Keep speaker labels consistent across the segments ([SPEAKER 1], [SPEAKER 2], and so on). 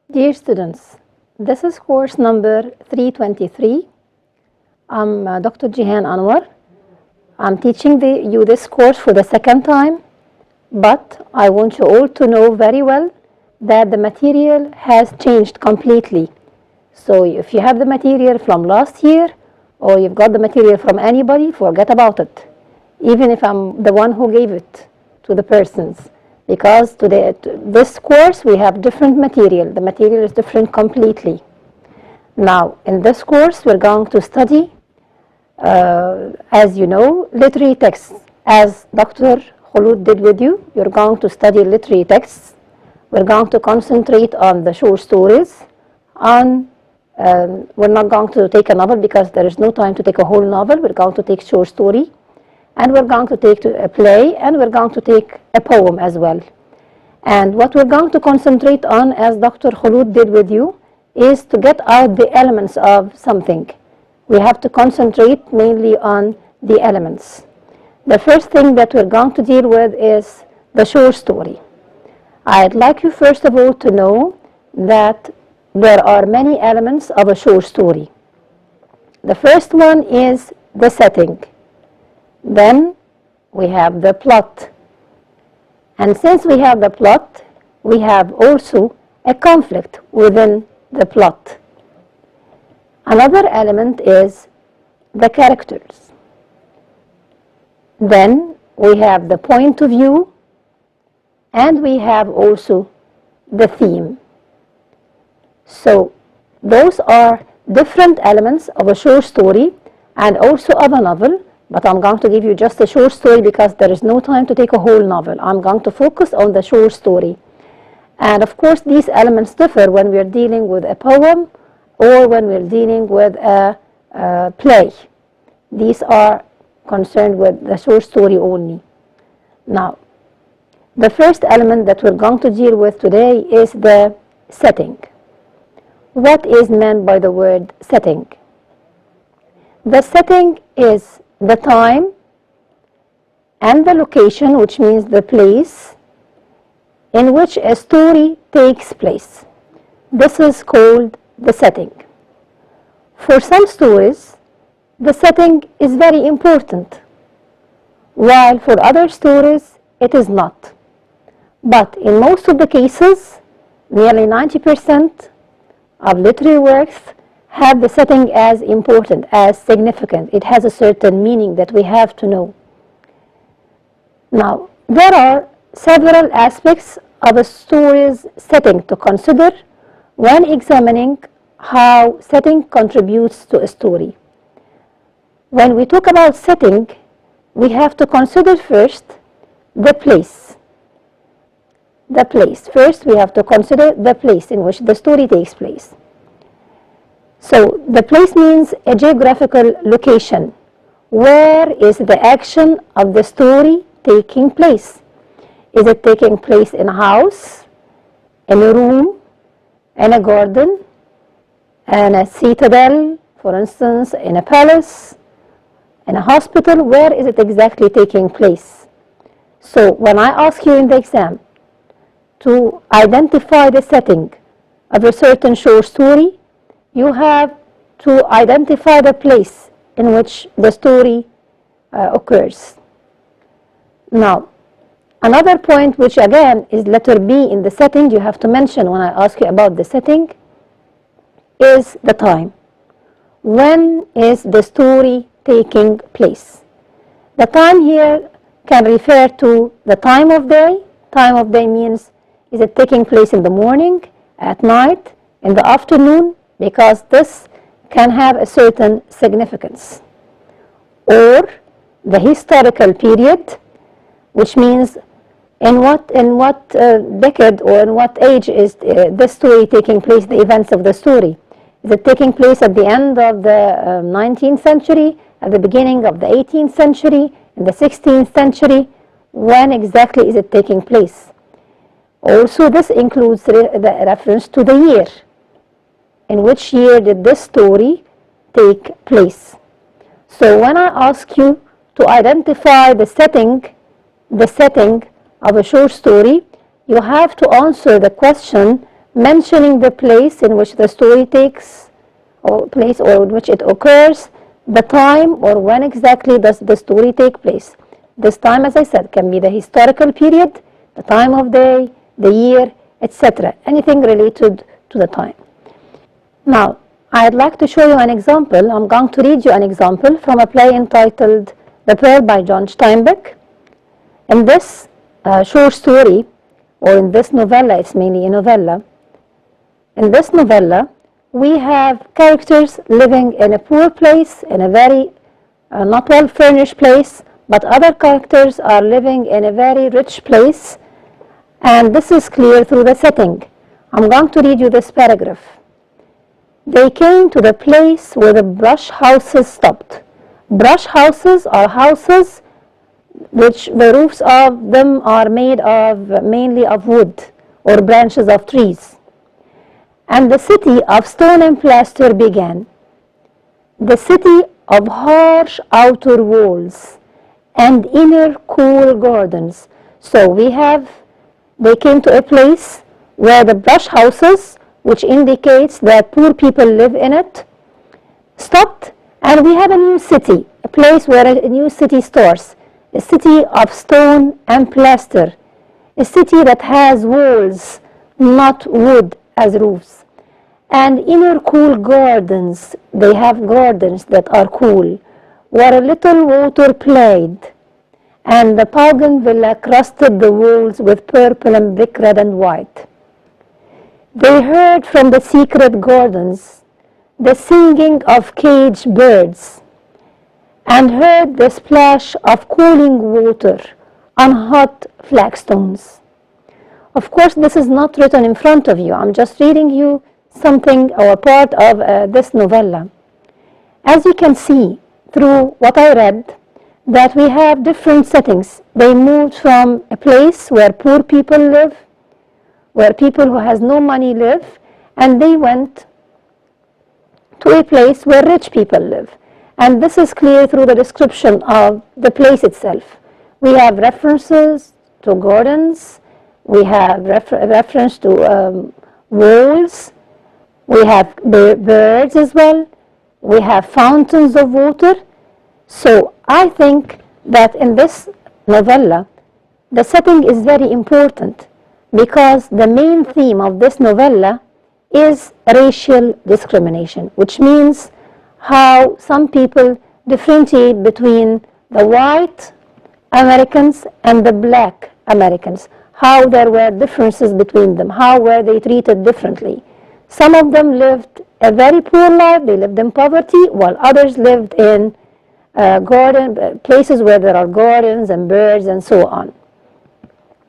[SPEAKER 1] Dear students, this is course number 323. I'm Dr. Jihan Anwar. I'm teaching you this course for the second time, but I want you all to know very well that the material has changed completely. So if you have the material from last year or you've got the material from anybody, forget about it, even if I'm the one who gave it to the persons. Because today, this course, we have different material. The material is different completely. Now, in this course, we're going to study, as you know, literary texts. As Dr. Khulud did with you, you're going to study literary texts. We're going to concentrate on the short stories. We're not going to take a novel because there is no time to take a whole novel. We're going to take short story. And we're going to take a play, and we're going to take a poem as well. And what we're going to concentrate on, as Dr. Khulud did with you, is to get out the elements of something. We have to concentrate mainly on the elements. The first thing that we're going to deal with is the short story. I'd like you first of all to know that there are many elements of a short story. The first one is the setting. Then we have the plot. And since we have the plot, we have also a conflict within the plot. Another element is the characters. Then we have the point of view, and we have also the theme. So those are different elements of a short story and also of a novel. But I'm going to give you just a short story because there is no time to take a whole novel. I'm going to focus on the short story. And of course, these elements differ when we're dealing with a poem or when we're dealing with a play. These are concerned with the short story only. Now, the first element that we're going to deal with today is the setting. What is meant by the word setting? The setting is the time and the location, which means the place in which a story takes place. This is called the setting. For some stories, the setting is very important, while for other stories, it is not. But in most of the cases, nearly 90% of literary works have the setting as important, as significant. It has a certain meaning that we have to know. Now, there are several aspects of a story's setting to consider when examining how setting contributes to a story. When we talk about setting, we have to consider first the place. The place. First, we have to consider the place in which the story takes place. So, the place means a geographical location. Where is the action of the story taking place? Is it taking place in a house, in a room, in a garden, in a citadel, for instance, in a palace, in a hospital? Where is it exactly taking place? So, when I ask you in the exam to identify the setting of a certain short story, you have to identify the place in which the story occurs. Now, another point, which again is letter B in the setting, you have to mention when I ask you about the setting, is the time. When is the story taking place? The time here can refer to the time of day. Time of day means, is it taking place in the morning, at night, in the afternoon? Because this can have a certain significance. Or the historical period, which means in what decade or in what age is this story taking place, the events of the story. Is it taking place at the end of the 19th century, at the beginning of the 18th century, in the 16th century? When exactly is it taking place? Also, this includes the reference to the year. In which year did this story take place? So when I ask you to identify the setting of a short story, you have to answer the question mentioning the place in which the story takes, or place or in which it occurs, the time or when exactly does the story take place. This time, as I said, can be the historical period, the time of day, the year, etc. Anything related to the time. Now, I'd like to show you an example. I'm going to read you an example from a play entitled The Pearl by John Steinbeck. In this short story, or in this novella, it's mainly a novella. In this novella, we have characters living in a poor place, in a very not well furnished place, but other characters are living in a very rich place, and this is clear through the setting. I'm going to read you this paragraph. They came to the place where the brush houses stopped. Brush houses are houses which the roofs of them are made of mainly of wood or branches of trees. And the city of stone and plaster began. The city of harsh outer walls and inner cool gardens. So they came to a place where the brush houses, which indicates that poor people live in it, stopped, and we have a new city, a place where a new city starts, a city of stone and plaster, a city that has walls, not wood as roofs, and inner cool gardens. They have gardens that are cool, where a little water played, and the bougainvillea crusted the walls with purple and brick red and white. They heard from the secret gardens the singing of caged birds, and heard the splash of cooling water on hot flagstones. Of course, this is not written in front of you. I'm just reading you something or part of this novella. As you can see through what I read, that we have different settings. They moved from a place where poor people live, where people who has no money live, and they went to a place where rich people live. And this is clear through the description of the place itself. We have references to gardens, we have reference to walls, we have birds as well, we have fountains of water. So I think that in this novella, the setting is very important, because the main theme of this novella is racial discrimination, which means how some people differentiate between the white Americans and the black Americans, how there were differences between them, how were they treated differently. Some of them lived a very poor life, they lived in poverty, while others lived in places where there are gardens and birds and so on.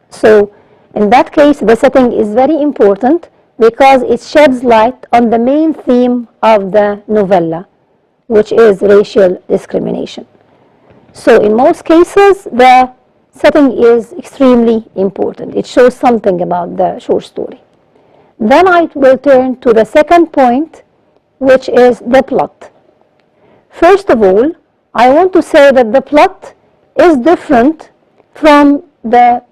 [SPEAKER 1] So in that case, the setting is very important because it sheds light on the main theme of the novella, which is racial discrimination. So in most cases, the setting is extremely important. It shows something about the short story. Then I will turn to the second point, which is the plot. First of all, I want to say that the plot is different from the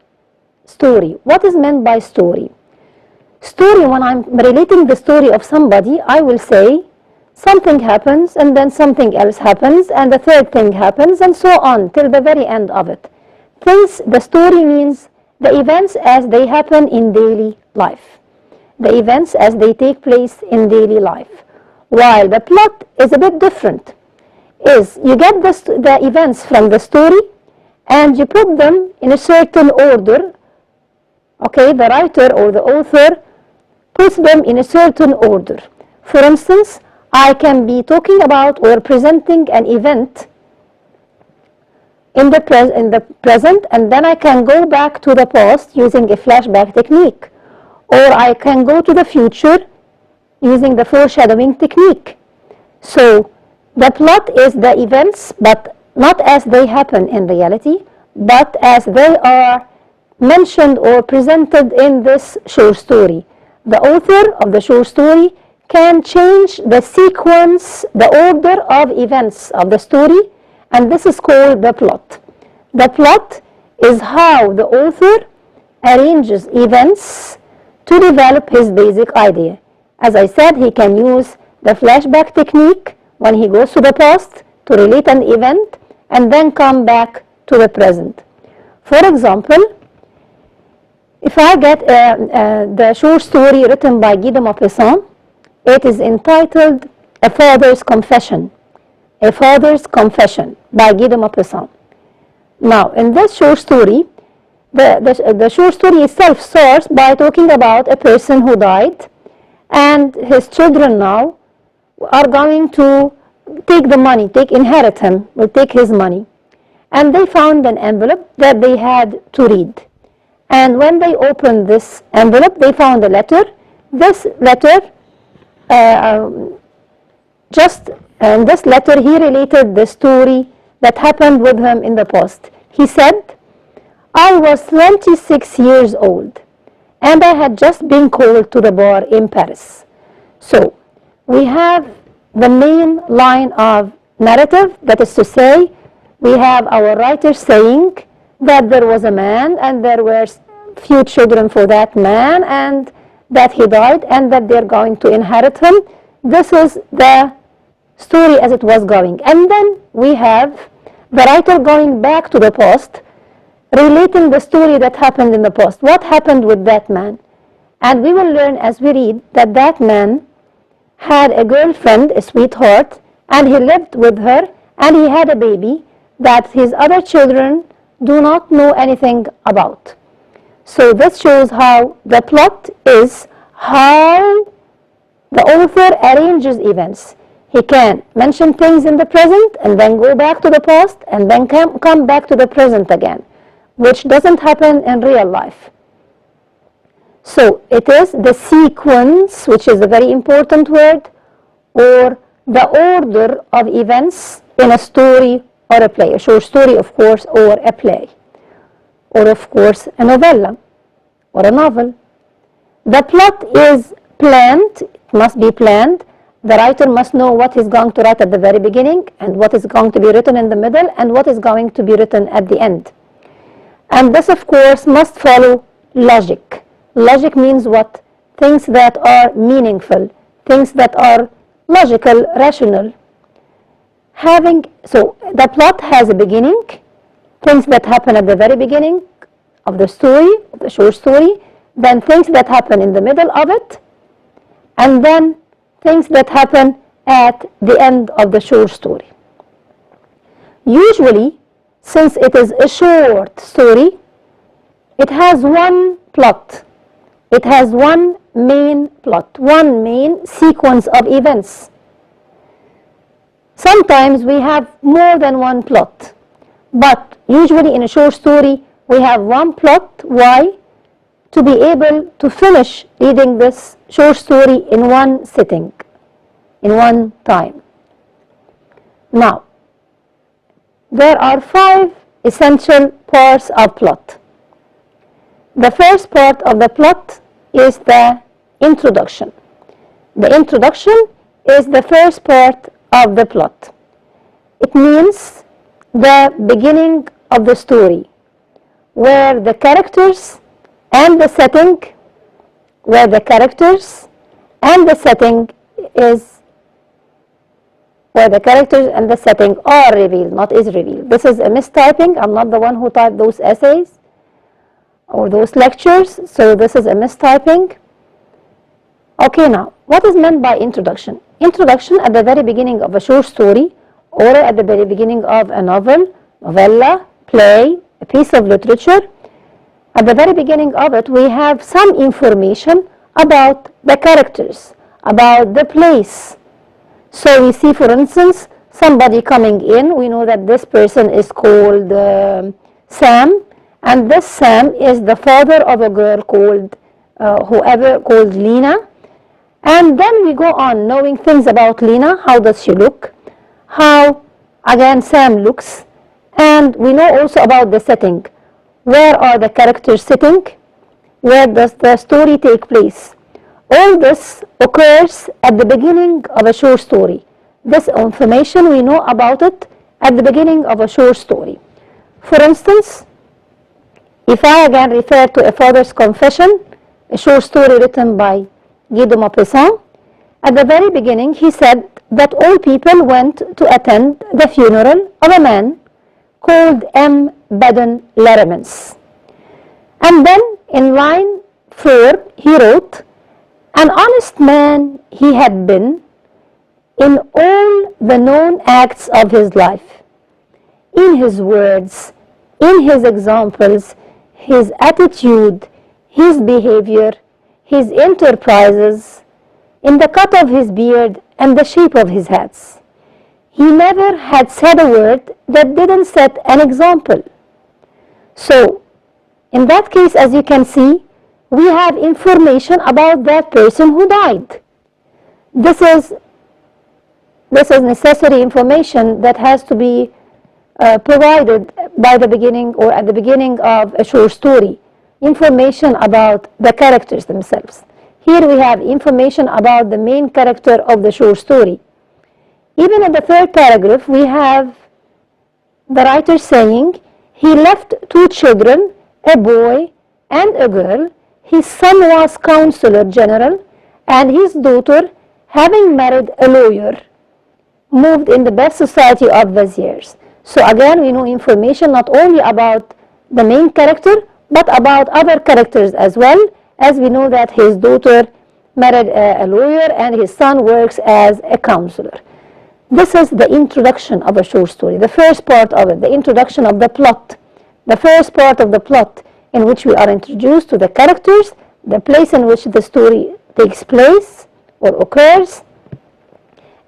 [SPEAKER 1] story. What is meant by story? Story, when I'm relating the story of somebody, I will say something happens and then something else happens and the third thing happens and so on till the very end of it. The story means the events as they happen in daily life, the events as they take place in daily life. While the plot is a bit different, is you get the events from the story and you put them in a certain order. Okay, the writer or the author puts them in a certain order. For instance, I can be talking about or presenting an event in the present, and then I can go back to the past using a flashback technique, or I can go to the future using the foreshadowing technique. So the plot is the events, but not as they happen in reality, but as they are mentioned or presented in this short story. The author of the short story can change the sequence, the order of events of the story, and this is called the plot. The plot is how the author arranges events to develop his basic idea. As I said, he can use the flashback technique when he goes to the past to relate an event and then come back to the present. For example, if I get the short story written by Guy de Maupassant, it is entitled A Father's Confession. A Father's Confession by Guy de Maupassant. Now, in this short story, the short story itself starts by talking about a person who died, and his children now are going to take the money, inherit him, will take his money. And they found an envelope that they had to read. And when they opened this envelope, they found a letter. This letter, in this letter, he related the story that happened with him in the past. He said, I was 26 years old, and I had just been called to the bar in Paris. So, we have the main line of narrative, that is to say, we have our writer saying that there was a man and there were few children for that man and that he died and that they're going to inherit him. This is the story as it was going. And then we have the writer going back to the past, relating the story that happened in the past. What happened with that man? And we will learn as we read that that man had a girlfriend, a sweetheart, and he lived with her and he had a baby that his other children do not know anything about. So this shows how the plot is, how the author arranges events. He can mention things in the present and then go back to the past and then come back to the present again, which doesn't happen in real life. So it is the sequence, which is a very important word, or the order of events in a story or a play, a short story, of course, or a play, or of course a novella or a novel. The plot is planned, it must be planned. The writer must know what he's going to write at the very beginning and what is going to be written in the middle and what is going to be written at the end. And this, of course, must follow logic. Logic means what? Things that are meaningful, things that are logical, rational. So the plot has a beginning, things that happen at the very beginning of the story, of the short story, then things that happen in the middle of it, and then things that happen at the end of the short story. Usually, since it is a short story, it has one plot. It has one main plot, one main sequence of events. Sometimes we have more than one plot, but usually in a short story we have one plot. Why? To be able to finish reading this short story in one sitting, in one time. Now, there are 5 essential parts of plot. The first part of the plot is the introduction. The introduction is the first part of the plot. It means the beginning of the story, where the characters and the setting, are revealed, not is revealed. This is a mistyping. I'm not the one who typed those essays or those lectures, so this is a mistyping. Okay, now, what is meant by introduction? Introduction at the very beginning of a short story or at the very beginning of a novel, novella, play, a piece of literature. At the very beginning of it, we have some information about the characters, about the place. So we see, for instance, somebody coming in. We know that this person is called Sam, and this Sam is the father of a girl called called Lena. And then we go on knowing things about Lena. How does she look? How, again, Sam looks. And we know also about the setting. Where are the characters sitting? Where does the story take place? All this occurs at the beginning of a short story. This information, we know about it at the beginning of a short story. For instance, if I again refer to A Father's Confession, a short story written by Guy de Maupassant. At the very beginning, he said that all people went to attend the funeral of a man called M. Baden Leremans. And then in line 4, he wrote, "An honest man he had been in all the known acts of his life, in his words, in his examples, his attitude, his behavior, his enterprises, in the cut of his beard and the shape of his hats. He never had said a word that didn't set an example." So, in that case, as you can see, we have information about that person who died. This is necessary information that has to be provided by the beginning or at the beginning of a short story. Information about the characters themselves. Here we have information about the main character of the short story. Even in the third paragraph, we have the writer saying, "He left 2 children, a boy and a girl. His son was Counselor General, and his daughter, having married a lawyer, moved in the best society of those years." So again, we know information not only about the main character, but about other characters as well, as we know that his daughter married a lawyer and his son works as a counselor. This is the introduction of a short story, the first part of it, the introduction of the plot, the first part of the plot in which we are introduced to the characters, the place in which the story takes place or occurs,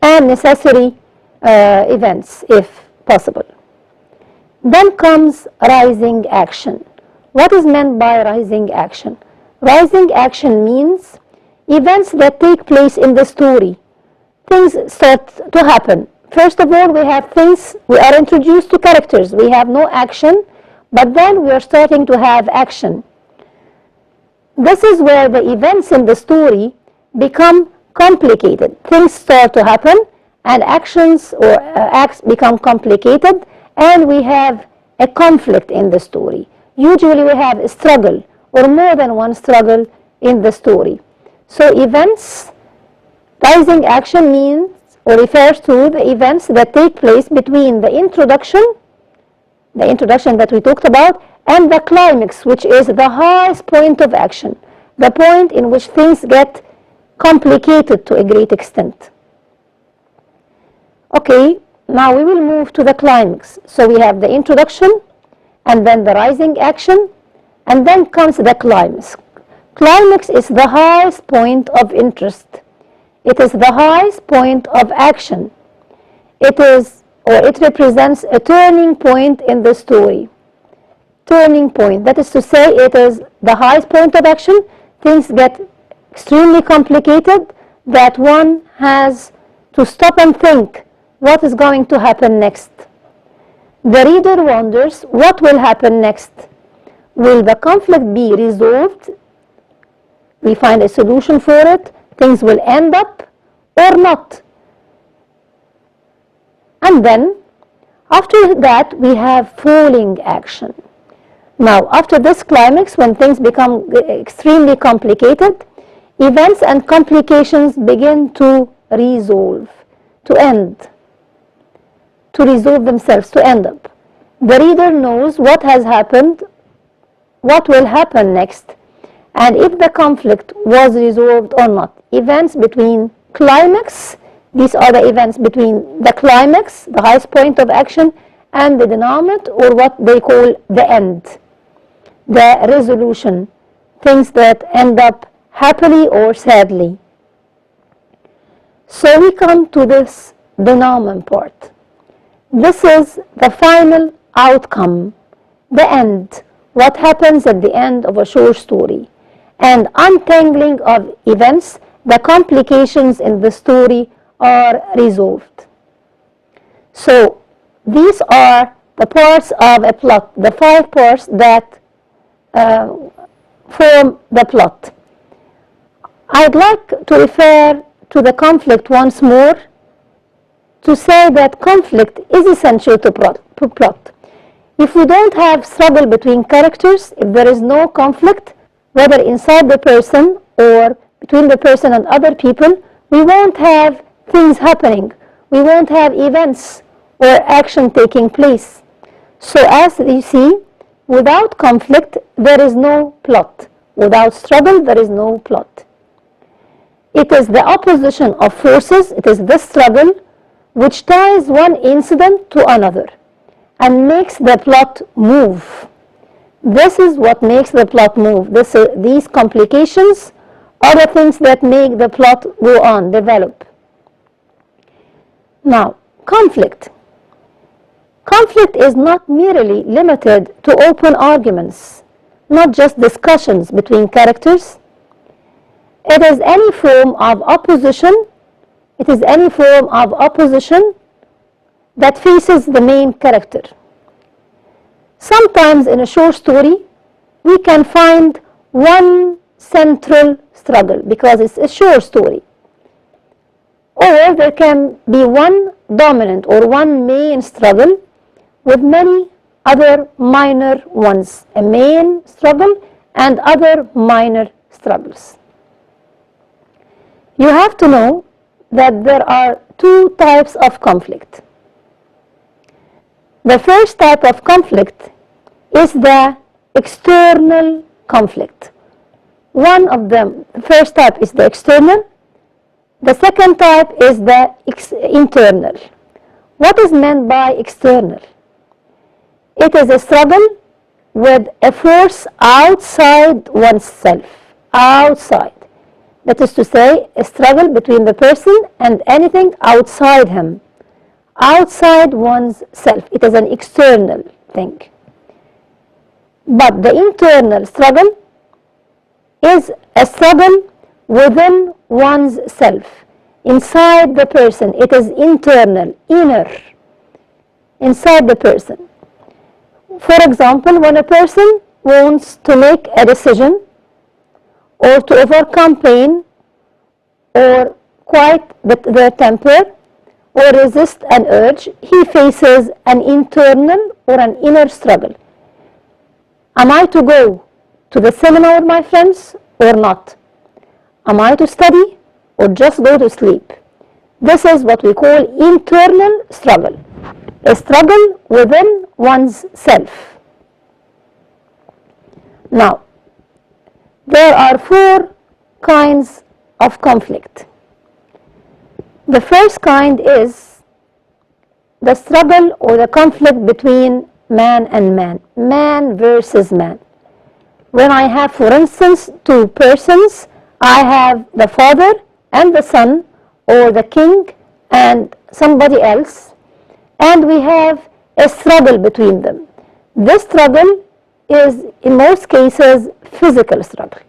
[SPEAKER 1] and necessary events if possible. Then comes rising action. What is meant by rising action? Rising action means events that take place in the story. Things start to happen. First of all, we have things, we are introduced to characters. We have no action, but then we are starting to have action. This is where the events in the story become complicated. Things start to happen and actions or acts become complicated, and we have a conflict in the story. Usually we have a struggle or more than one struggle in the story. So events, rising action means or refers to the events that take place between the introduction that we talked about, and the climax, which is the highest point of action, the point in which things get complicated to a great extent. Okay, now we will move to the climax. So we have the introduction, and then the rising action, and then comes the climax. Climax is the highest point of interest. It is the highest point of action. It represents a turning point in the story. Turning point, that is to say, it is the highest point of action. Things get extremely complicated that one has to stop and think what is going to happen next. The reader wonders what will happen next. Will the conflict be resolved? We find a solution for it. Things will end up or not. And then after that we have falling action. Now after this climax, when things become extremely complicated, events and complications begin to resolve, to end, to resolve themselves, to end up. The reader knows what has happened, what will happen next, and if the conflict was resolved or not. Events between climax, these are the events between the climax, the highest point of action, and the denouement, or what they call the end, the resolution, things that end up happily or sadly. So we come to this denouement part. This is the final outcome, the end, what happens at the end of a short story, and untangling of events, the complications in the story are resolved. So these are the parts of a plot, the 5 parts that form the plot. I'd like to refer to the conflict once more to say that conflict is essential to plot. If we don't have struggle between characters, if there is no conflict, whether inside the person or between the person and other people, we won't have things happening. We won't have events or action taking place. So as you see, without conflict, there is no plot. Without struggle, there is no plot. It is the opposition of forces, it is this struggle which ties one incident to another and makes the plot move. This is what makes the plot move. These complications are the things that make the plot go on, develop. Now, conflict. Conflict is not merely limited to open arguments, not just discussions between characters. It is any form of opposition. It is any form of opposition that faces the main character. Sometimes in a short story, we can find one central struggle because it's a short story. Or there can be one dominant or one main struggle with many other minor ones, a main struggle and other minor struggles. You have to know that there are two types of conflict. The first type of conflict is the external conflict. One of them, the first type is the external. The second type is the internal. What is meant by external? It is a struggle with a force outside oneself, outside. That is to say, a struggle between the person and anything outside him, outside one's self. It is an external thing. But the internal struggle is a struggle within one's self, inside the person. It is internal, inner, inside the person. For example, when a person wants to make a decision or to overcome pain or quiet the temper or resist an urge, he faces an internal or an inner struggle. Am I to go to the seminar, my friends, or not? Am I to study or just go to sleep? This is what we call internal struggle, a struggle within one's self. Now, there are four kinds of conflict. The first kind is the struggle or the conflict between man and man, man versus man. When I have, for instance, two persons, I have the father and the son, or the king and somebody else, and we have a struggle between them. This struggle is, in most cases, physical struggle.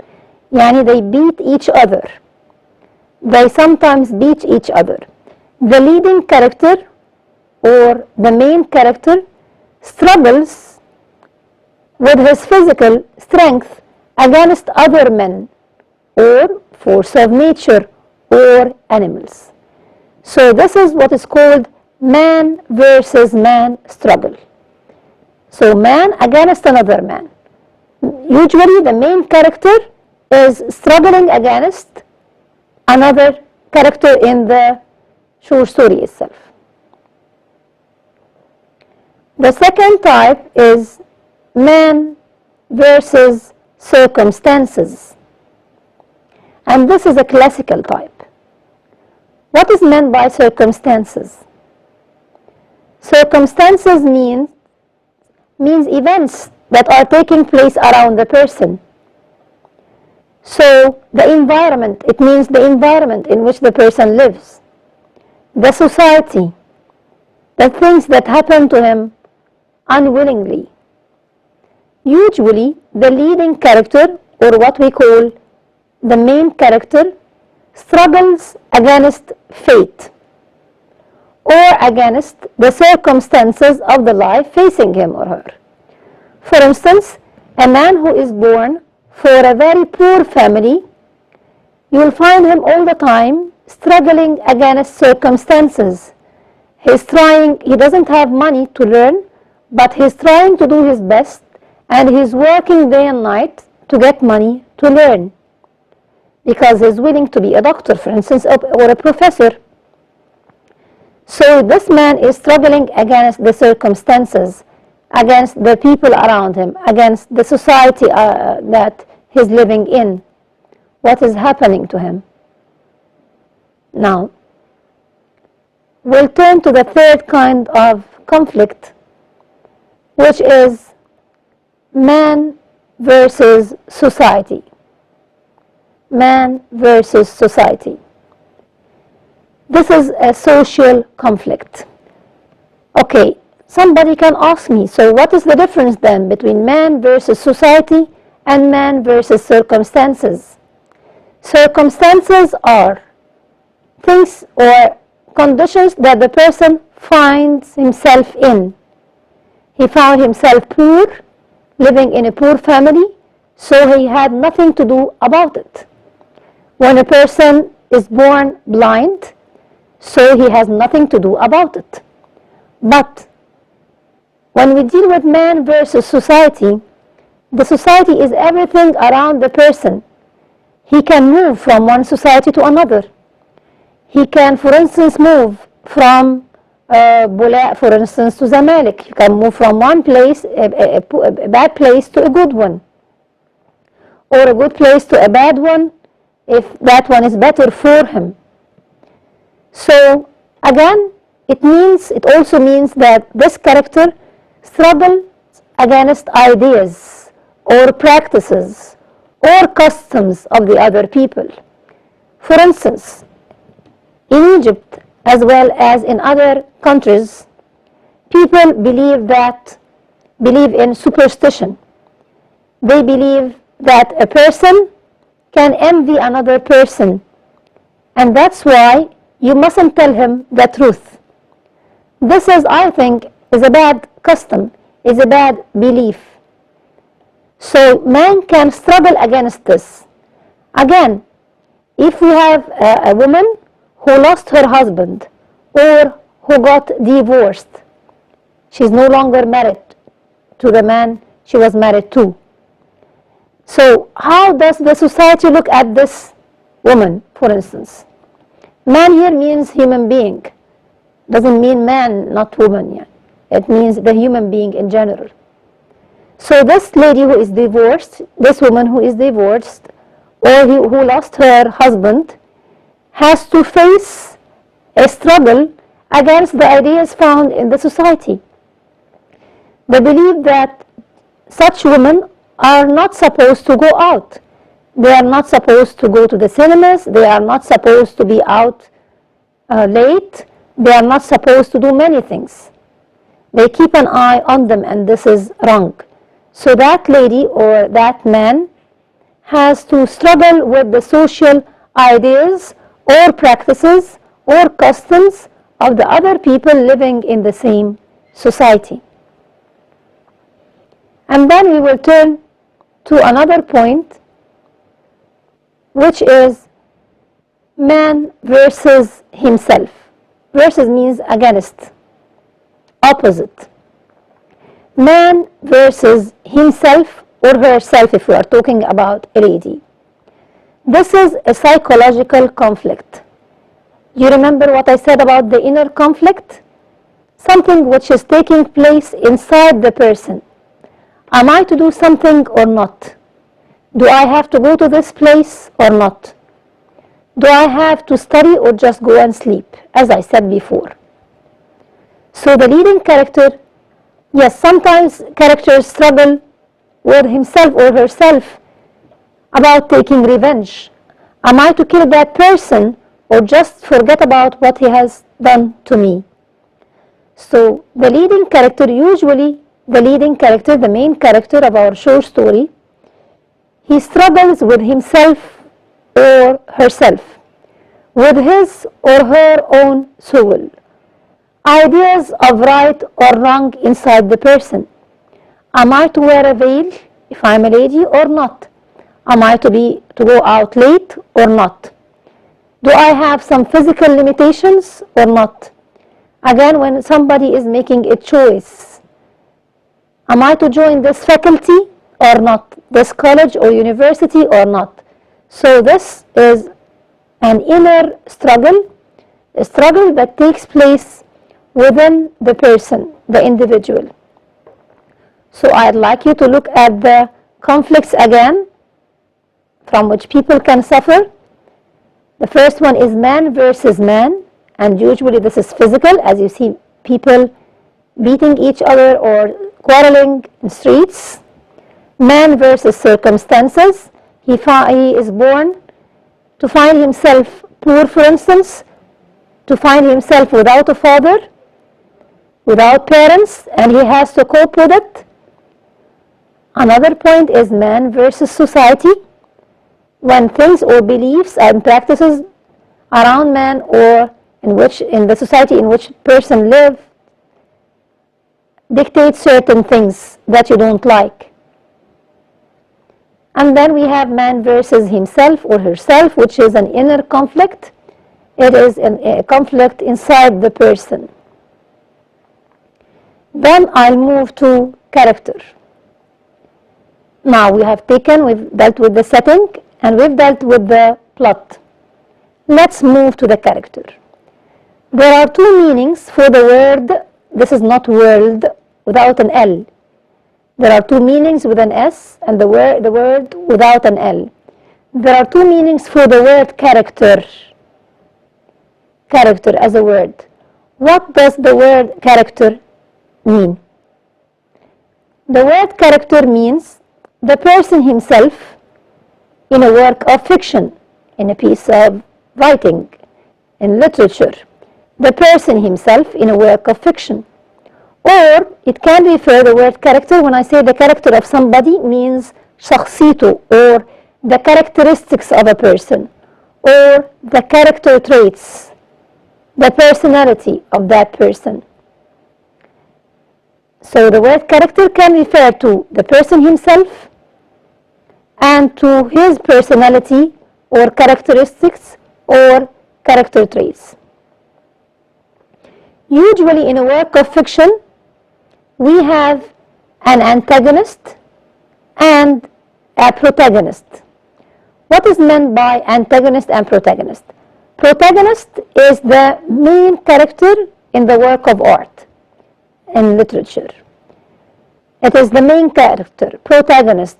[SPEAKER 1] Yani they beat each other. They sometimes beat each other. The leading character or the main character struggles with his physical strength against other men or force of nature or animals. So this is what is called man versus man struggle. So man against another man. Usually the main character is struggling against another character in the short story itself. The second type is man versus circumstances. And this is a classical type. What is meant by circumstances? Circumstances means events that are taking place around the person. So the environment, it means the environment in which the person lives. The society, the things that happen to him unwillingly. Usually the leading character, or what we call the main character, struggles against fate or against the circumstances of the life facing him or her. For instance, a man who is born for a very poor family, you will find him all the time struggling against circumstances. He doesn't have money to learn, but he's trying to do his best, and he's working day and night to get money to learn because he's willing to be a doctor, for instance, or a professor. So this man is struggling against the circumstances, against the people around him, against the society that he's living in. What is happening to him? Now, we'll turn to the third kind of conflict, which is man versus society. Man versus society. This is a social conflict. Okay, somebody can ask me, so what is the difference then between man versus society and man versus circumstances? Circumstances are things or conditions that the person finds himself in. He found himself poor, living in a poor family, so he had nothing to do about it. When a person is born blind, so he has nothing to do about it. But when we deal with man versus society, the society is everything around the person. He can move from one society to another. He can, for instance, move from Bula, for instance, to Zamalek. He can move from one place, a bad place, to a good one. Or a good place to a bad one, if that one is better for him. So, again, it also means that this character struggles against ideas or practices or customs of the other people. For instance, in Egypt, as well as in other countries, people believe in superstition. They believe that a person can envy another person, and that's why you mustn't tell him the truth. This is, I think, is a bad custom, is a bad belief. So man can struggle against this. Again, if we have a woman who lost her husband or who got divorced, she's no longer married to the man she was married to. So how does the society look at this woman, for instance? Man here means human being. Doesn't mean man, not woman. Yeah. It means the human being in general. So this lady who is divorced, this woman who is divorced, or who lost her husband, has to face a struggle against the ideas found in the society. They believe that such women are not supposed to go out. They are not supposed to go to the cinemas. They are not supposed to be out late. They are not supposed to do many things. They keep an eye on them, and this is wrong. So that lady or that man has to struggle with the social ideas or practices or customs of the other people living in the same society. And then we will turn to another point, which is man versus himself. Versus means against, opposite. Man versus himself or herself, if we are talking about a lady. This is a psychological conflict. You remember what I said about the inner conflict? Something which is taking place inside the person. Am I to do something or not? Do I have to go to this place or not? Do I have to study or just go and sleep, as I said before? So the leading character, yes, sometimes characters struggle with himself or herself about taking revenge. Am I to kill that person or just forget about what he has done to me? So the leading character, usually the main character of our short story, he struggles with himself or herself, with his or her own soul. Ideas of right or wrong inside the person. Am I to wear a veil if I'm a lady or not? Am I to go out late or not? Do I have some physical limitations or not? Again, when somebody is making a choice, am I to join this faculty or not, this college or university or not. So this is an inner struggle, a struggle that takes place within the person, the individual. So I'd like you to look at the conflicts again from which people can suffer. The first one is man versus man, and usually this is physical, as you see people beating each other or quarreling in streets. Man versus circumstances. He is born to find himself poor, for instance, to find himself without a father, without parents, and he has to cope with it. Another point is man versus society, when things or beliefs and practices around man or in the society in which person live dictate certain things that you don't like. And then we have man versus himself or herself, which is an inner conflict. It is a conflict inside the person. Then I'll move to character. Now we've dealt with the setting and we've dealt with the plot. Let's move to the character. There are two meanings for the word. This is not world without an L. There are two meanings with an S and the word without an L. There are two meanings for the word character. Character as a word. What does the word character mean? The word character means the person himself in a work of fiction, in a piece of writing, in literature. The person himself in a work of fiction. Or it can refer, the word character, when I say the character of somebody, means شخصيته, or the characteristics of a person, or the character traits, the personality of that person. So the word character can refer to the person himself and to his personality or characteristics or character traits. Usually in a work of fiction, we have an antagonist and a protagonist. What is meant by antagonist and protagonist? Protagonist is the main character in the work of art, in literature. It is the main character, protagonist,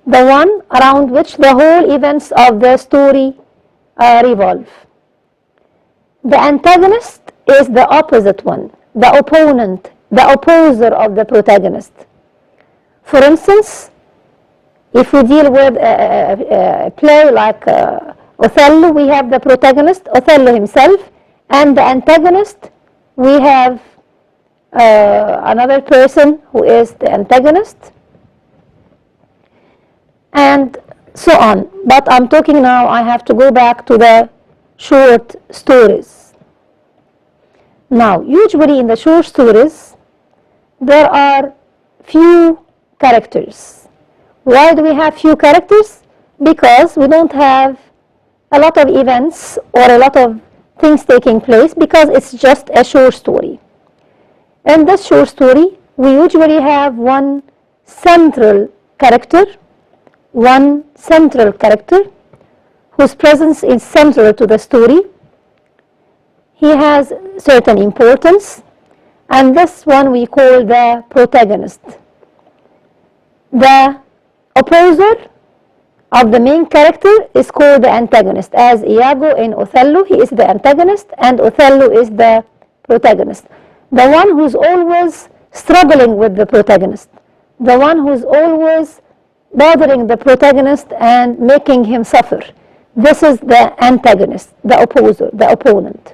[SPEAKER 1] the one around which the whole events of the story revolve. The antagonist is the opposite one, the opponent, the opposer of the protagonist. For instance, if we deal with a play like Othello, we have the protagonist, Othello himself, and the antagonist, we have another person who is the antagonist, and so on. But I'm talking now, I have to go back to the short stories. Now, usually in the short stories, there are few characters. Why do we have few characters? Because we don't have a lot of events or a lot of things taking place, because it's just a short story. In this short story, we usually have one central character whose presence is central to the story. He has certain importance, and this one we call the protagonist. The opposer of the main character is called the antagonist. As Iago in Othello, he is the antagonist and Othello is the protagonist. The one who's always struggling with the protagonist. The one who's always bothering the protagonist and making him suffer. This is the antagonist, the opposer, the opponent.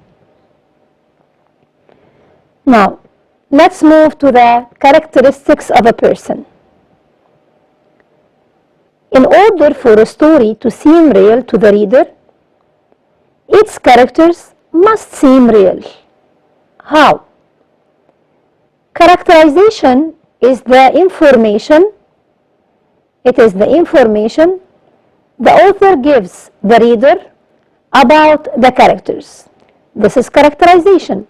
[SPEAKER 1] Now, let's move to the characteristics of a person. In order for a story to seem real to the reader, its characters must seem real. How? Characterization is the information. It is the information the author gives the reader about the characters. This is characterization.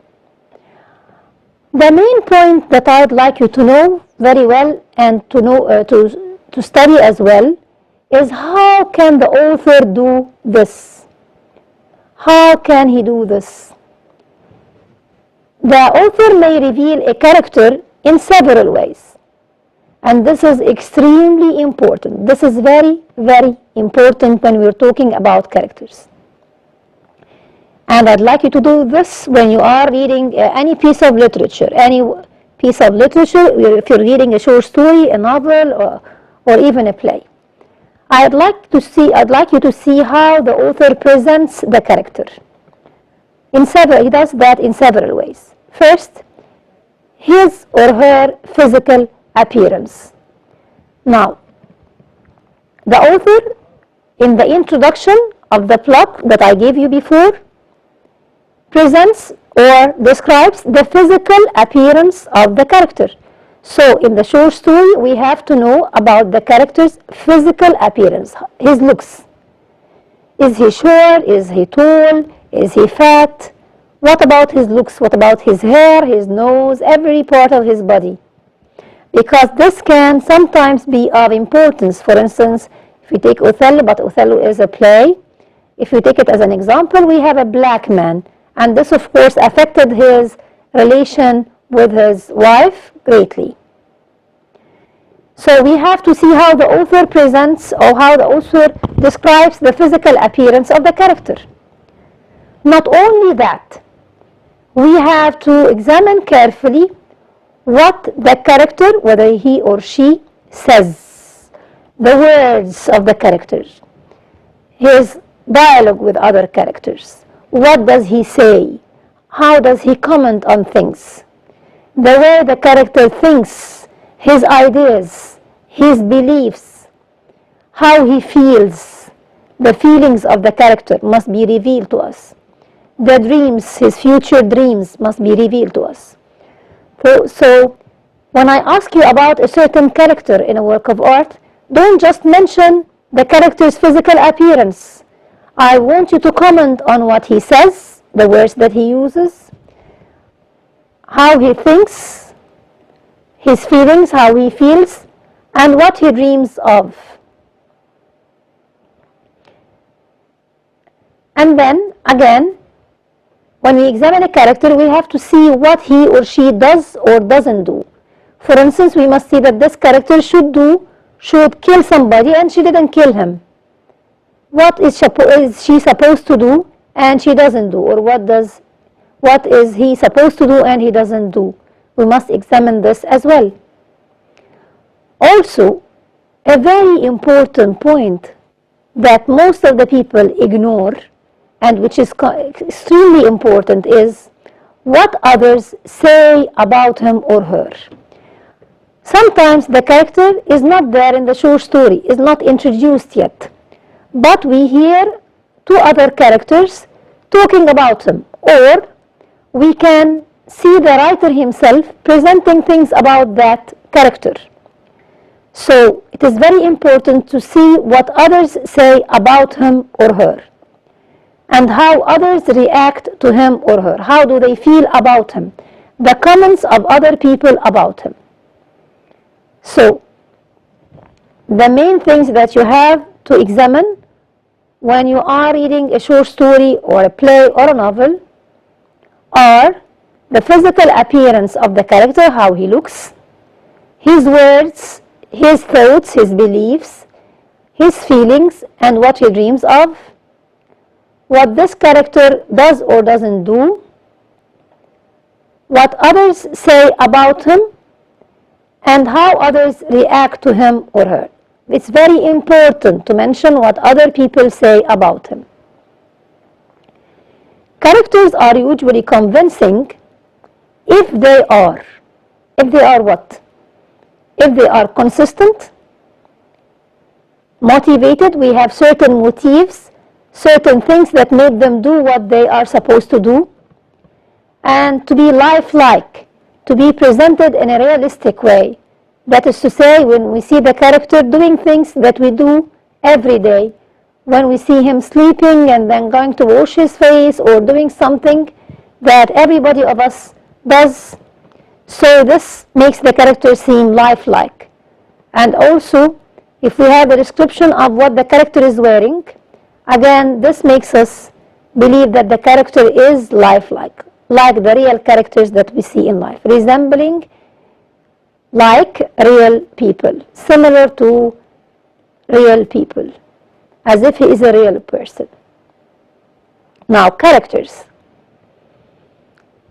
[SPEAKER 1] The main point that I'd like you to know very well and to to study as well is how can the author do this? How can he do this? The author may reveal a character in several ways, and this is extremely important. This is very, very important when we're talking about characters. And I'd like you to do this when you are reading any piece of literature, if you're reading a short story, a novel, or even a play. I'd like you to see how the author presents the character. He does that in several ways. First, his or her physical appearance. Now, the author, in the introduction of the plot that I gave you before, presents or describes the physical appearance of the character. So, in the short story, we have to know about the character's physical appearance, his looks. Is he short? Is he tall? Is he fat? What about his looks? What about his hair, his nose, every part of his body? Because this can sometimes be of importance. For instance, if we take Othello, but Othello is a play. If we take it as an example, we have a black man. And this, of course, affected his relation with his wife greatly. So we have to see how the author presents or how the author describes the physical appearance of the character. Not only that, we have to examine carefully what the character, whether he or she, says, the words of the character, his dialogue with other characters. What does he say? How does he comment on things? The way the character thinks, his ideas, his beliefs, how he feels, the feelings of the character must be revealed to us. The dreams, his future dreams must be revealed to us. So when I ask you about a certain character in a work of art, don't just mention the character's physical appearance. I want you to comment on what he says, the words that he uses, how he thinks, his feelings, how he feels, and what he dreams of. And then, again, when we examine a character, we have to see what he or she does or doesn't do. For instance, we must see that this character should kill somebody and she didn't kill him. What is she supposed to do and she doesn't do? Or what is he supposed to do and he doesn't do? We must examine this as well. Also, a very important point that most of the people ignore and which is extremely important is what others say about him or her. Sometimes the character is not there in the short story, is not introduced yet, but we hear two other characters talking about him, or we can see the writer himself presenting things about that character. So it is very important to see what others say about him or her, and how others react to him or her. How do they feel about him? The comments of other people about him. So, the main things that you have to examine when you are reading a short story or a play or a novel are the physical appearance of the character, how he looks, his words, his thoughts, his beliefs, his feelings, and what he dreams of, what this character does or doesn't do, what others say about him, and how others react to him or her. It's very important to mention what other people say about him. Characters are usually convincing if they are what? If they are consistent, motivated, we have certain motives, certain things that make them do what they are supposed to do, and to be lifelike, to be presented in a realistic way. That is to say, when we see the character doing things that we do every day, when we see him sleeping and then going to wash his face or doing something that everybody of us does, so this makes the character seem lifelike. And also, If we have a description of what the character is wearing, again, this makes us believe that the character is lifelike, like the real characters that we see in life, resembling like real people, similar to real people, as if he is a real person. Now, characters.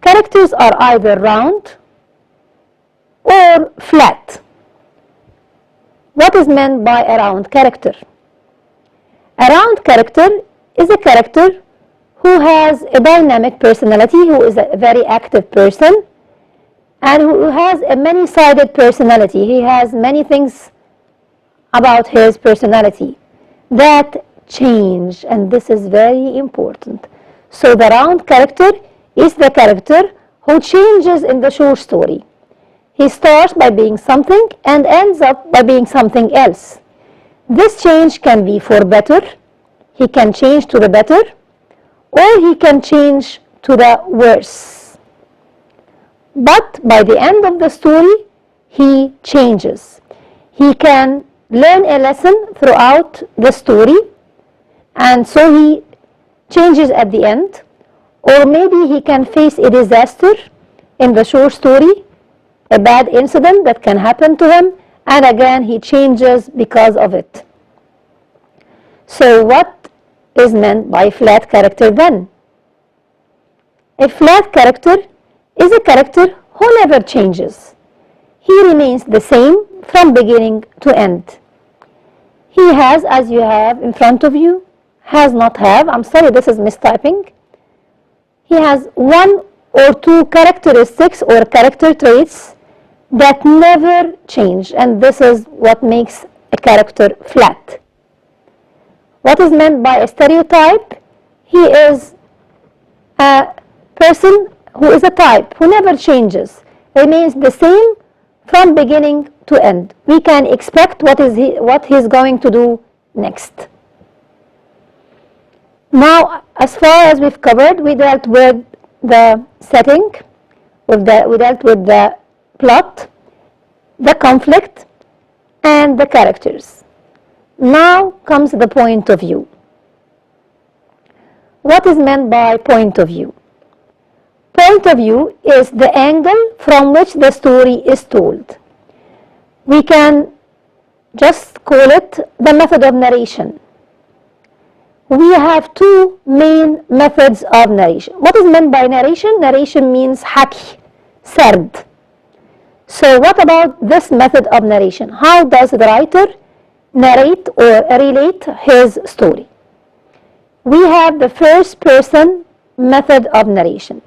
[SPEAKER 1] Characters are either round or flat. What is meant by a round character? A round character is a character who has a dynamic personality, who is a very active person, and who has a many-sided personality. He has many things about his personality that change, and this is very important. So the round character is the character who changes in the short story. He starts by being something and ends up by being something else. This change can be for better, he can change to the better, or he can change to the worse. But by the end of the story, he changes. He can learn a lesson throughout the story, and so he changes at the end. Or maybe he can face a disaster in the short story, a bad incident that can happen to him, and again he changes because of it. So what is meant by flat character then? A flat character is a character who never changes. He remains the same from beginning to end. He has, as you have in front of you, has not have, I'm sorry, this is mistyping. He has one or two characteristics or character traits that never change, and this is what makes a character flat. What is meant by a stereotype? He is a person who is a type, who never changes, remains the same from beginning to end. We can expect what he's going to do next. Now, as far as we've covered, we dealt with the setting, we dealt with the plot, the conflict, and the characters. Now comes the point of view. What is meant by point of view? Point of view is the angle from which the story is told. We can just call it the method of narration. We have two main methods of narration. What is meant by narration? Narration means حكي, سرد. So what about this method of narration? How does the writer narrate or relate his story? We have the first person method of narration.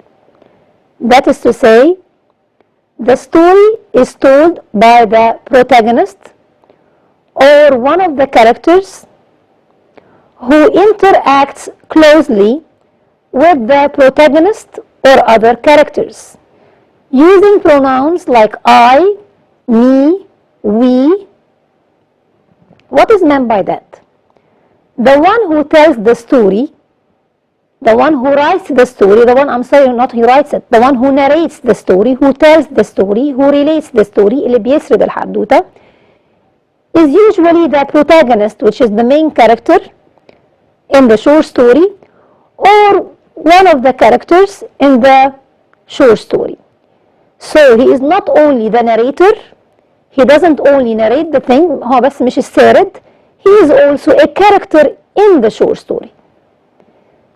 [SPEAKER 1] That is to say, the story is told by the protagonist or one of the characters who interacts closely with the protagonist or other characters, using pronouns like I, me, we. What is meant by that? The one who tells the story, the one who writes the story, the one who narrates the story, who tells the story, who relates the story, اللي بيسرد الحدوتة, is usually the protagonist, which is the main character in the short story, or one of the characters in the short story. So he is not only the narrator, he doesn't only narrate the thing, هو بس مش السارد, he is also a character in the short story.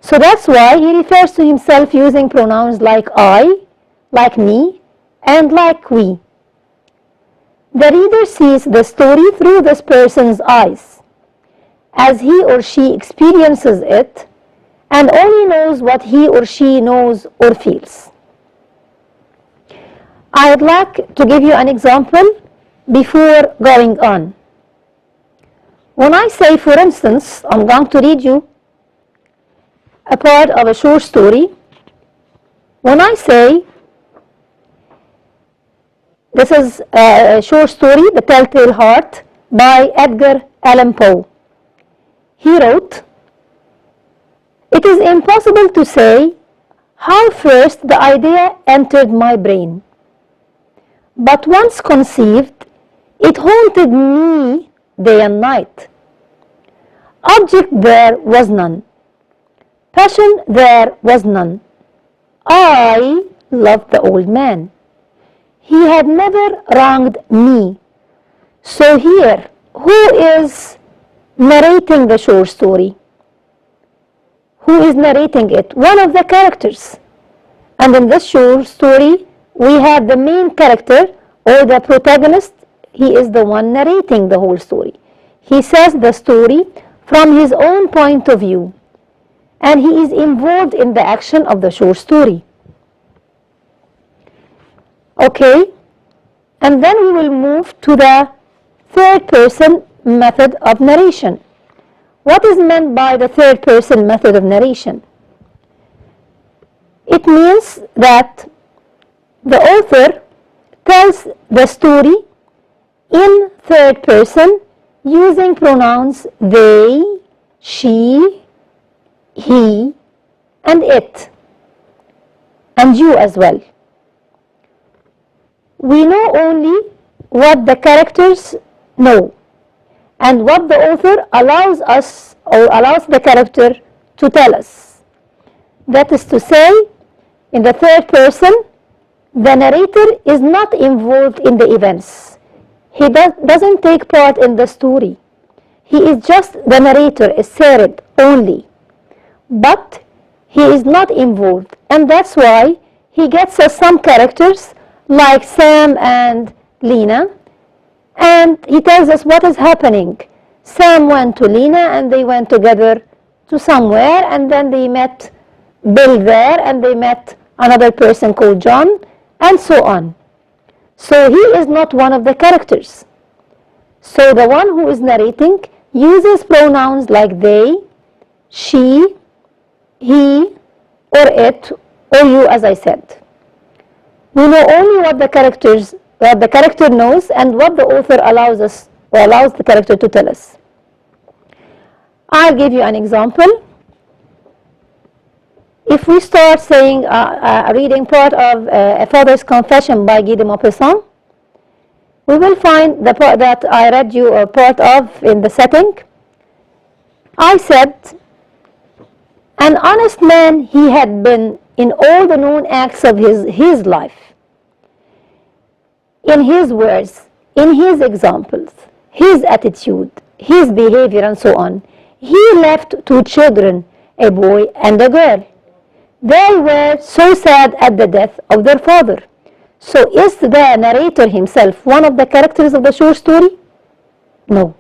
[SPEAKER 1] So that's why he refers to himself using pronouns like I, like me, and like we. The reader sees the story through this person's eyes, as he or she experiences it, and only knows what he or she knows or feels. I would like to give you an example before going on. When I say, for instance, I'm going to read you a part of a short story. When I say, this is a short story, The Telltale Heart, by Edgar Allan Poe. He wrote, "It is impossible to say how first the idea entered my brain, but once conceived, it haunted me day and night. Object there was none. Passion there was none. I loved the old man. He had never wronged me. So here, who is narrating the short story? Who is narrating it? One of the characters. And in this short story, we have the main character or the protagonist. He is the one narrating the whole story. He says the story from his own point of view. And he is involved in the action of the short story. Okay, and then we will move to the third person method of narration. What is meant by the third person method of narration? It means that the author tells the story in third person using pronouns they, she, he, and it, and you as well. We know only what the characters know and what the author allows us or allows the character to tell us. That is to say, in the third person, the narrator is not involved in the events. He doesn't take part in the story. He is just the narrator, a Sarid only. But he is not involved, and that's why he gets us some characters like Sam and Lena, and he tells us what is happening. Sam went to Lena and they went together to somewhere, and then they met Bill there and they met another person called John, and so on. So he is not one of the characters. So the one who is narrating uses pronouns like they, she, he, or it, or you, as I said. We know only what the character knows and what the author allows us or allows the character to tell us. I'll give you an example. If we start saying, reading part of A Father's Confession by Guy de Maupassant, we will find the part that I read you a part of in the setting. I said, an honest man he had been in all the known acts of his life, in his words, in his examples, his attitude, his behavior, and so on. He left 2 children, a boy and a girl. They were so sad at the death of their father. So is the narrator himself one of the characters of the short story? No.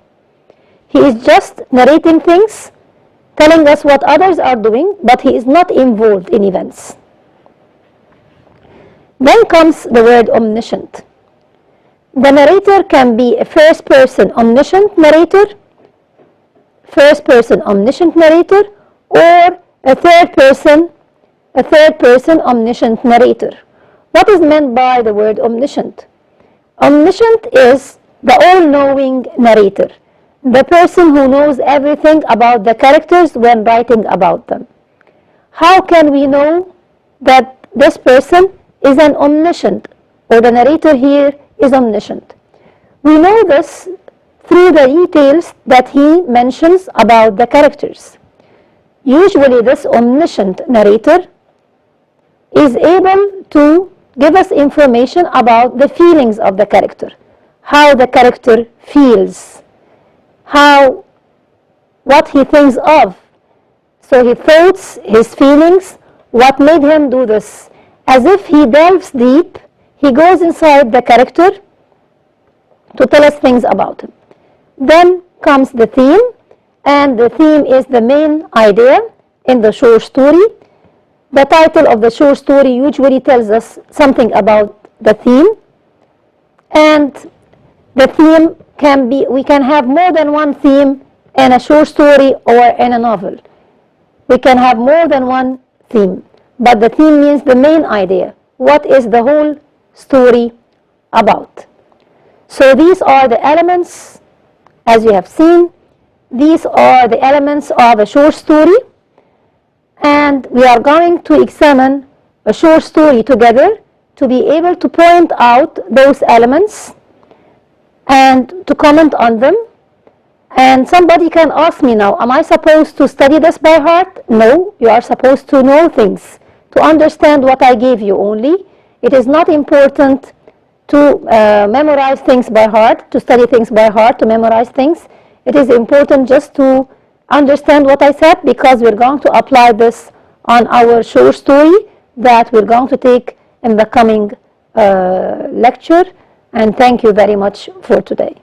[SPEAKER 1] He is just narrating things, telling us what others are doing, but he is not involved in events. Then comes the word omniscient. The narrator can be a first-person omniscient narrator, or a third-person omniscient narrator. What is meant by the word omniscient? Omniscient is the all-knowing narrator, the person who knows everything about the characters when writing about them. How can we know that this person is an omniscient, or the narrator here is omniscient? We know this through the details that he mentions about the characters. Usually this omniscient narrator is able to give us information about the feelings of the character, how the character feels, what he thinks of. So his thoughts, his feelings, what made him do this. As if he delves deep, he goes inside the character to tell us things about him. Then comes the theme, and the theme is the main idea in the short story. The title of the short story usually tells us something about the theme, and the theme can be, we can have more than one theme in a short story or in a novel. We can have more than one theme, but the theme means the main idea. What is the whole story about? So these are the elements, as you have seen, these are the elements of a short story, and we are going to examine a short story together to be able to point out those elements and to comment on them And somebody can ask me now, am I supposed to study this by heart? No, you are supposed to know things, to understand what I gave you only. It is not important to memorize things by heart, to study things by heart, to memorize things. It is important just to understand what I said, because we're going to apply this on our short story that we're going to take in the coming lecture. And thank you very much for today.